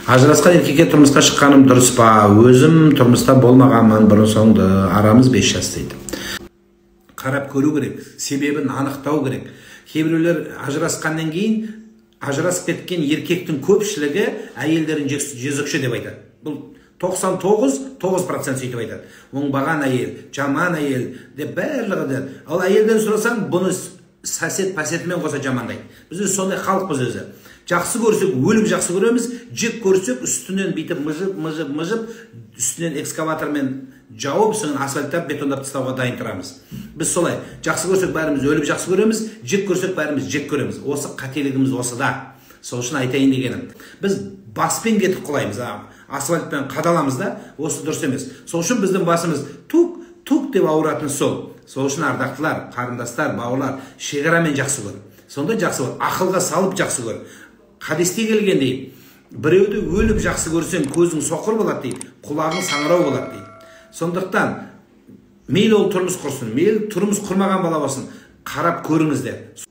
Ажырасқан еркекке тұрмысқа шыққаным дұрыс па? Өзім тұрмыста болмағанмын бұрын-соңды, арамыз 5 жас дейді. Қарап көру керек, себебін анықтау керек. Кейбіреулер ажырасқаннан кейін ажырасып кеткен еркектің көпшілігі әйелдерін жезөкше деп айтады. Бұл 99% сөйтіп айтады. Оңбаған әйел, жаман әйел деп барлығы деді. Ал әйелден сұрасаң, бұны пасетімен қоса жамандайды. Біз сондай халықпыз өзі. Жақсы көрсек, өліп жақсы көреміз, жек көрсек, үстінен бүйтіп мыжып, үстінен экскаватормен жауып, соны асфальттап, бетондап тастауға дайын тұрамыз. Біз солай, жақсы көрсек бәріміз өліп жақсы көреміз, жек көрсек бәріміз жек көреміз. Осы қателігіміз осыда. Сол үшін айтайын дегенім. Біз баспен кетіп құлаймыз, асфальтпен қадаламыз да, осы дұрыс емес. Сол үшін біздің басымыз тук деп ауыратын сол. Сол үшін ардақтылар, қарындастар, бауырлар, шекарамен жақсы көр. Сонда жақсы көр, ақылға салып жақсы көр. Хадисте келгендей, біреуді өліп жақсы көрсең, көзің соқыр болады дейді, құлағың саңырау болады дейді. Сондықтан, мейлі ол тұрмыс құрсын, мейлі тұрмыс құрмаған бала болсын, қарап көріңіздер.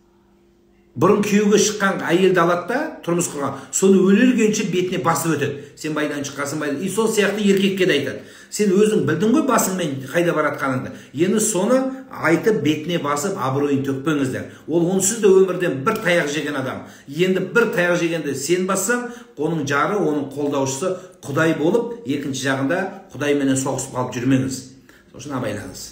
Бұрын күйеуге шыққан әйелді алады да, тұрмыс құрған, соны өлелгенше бетіне басып өтеді. Сен байдан шыққансың, байдан. И сол сияқты еркекке де айтады. Сен өзің білдің ғой басыңмен қайда баратқаныңды. Енді соны айтып бетіне басып абыройын төкпеңіздер. Ол онсыз да өмірден бір таяқ жеген адам. Енді бір таяқ жегенде сен бассаң, оның жары, оның қолдаушысы Құдай болып, екінші жағында Құдайменен соғысып қалып жүрмеңіз. Сол үшін абайлаңыз.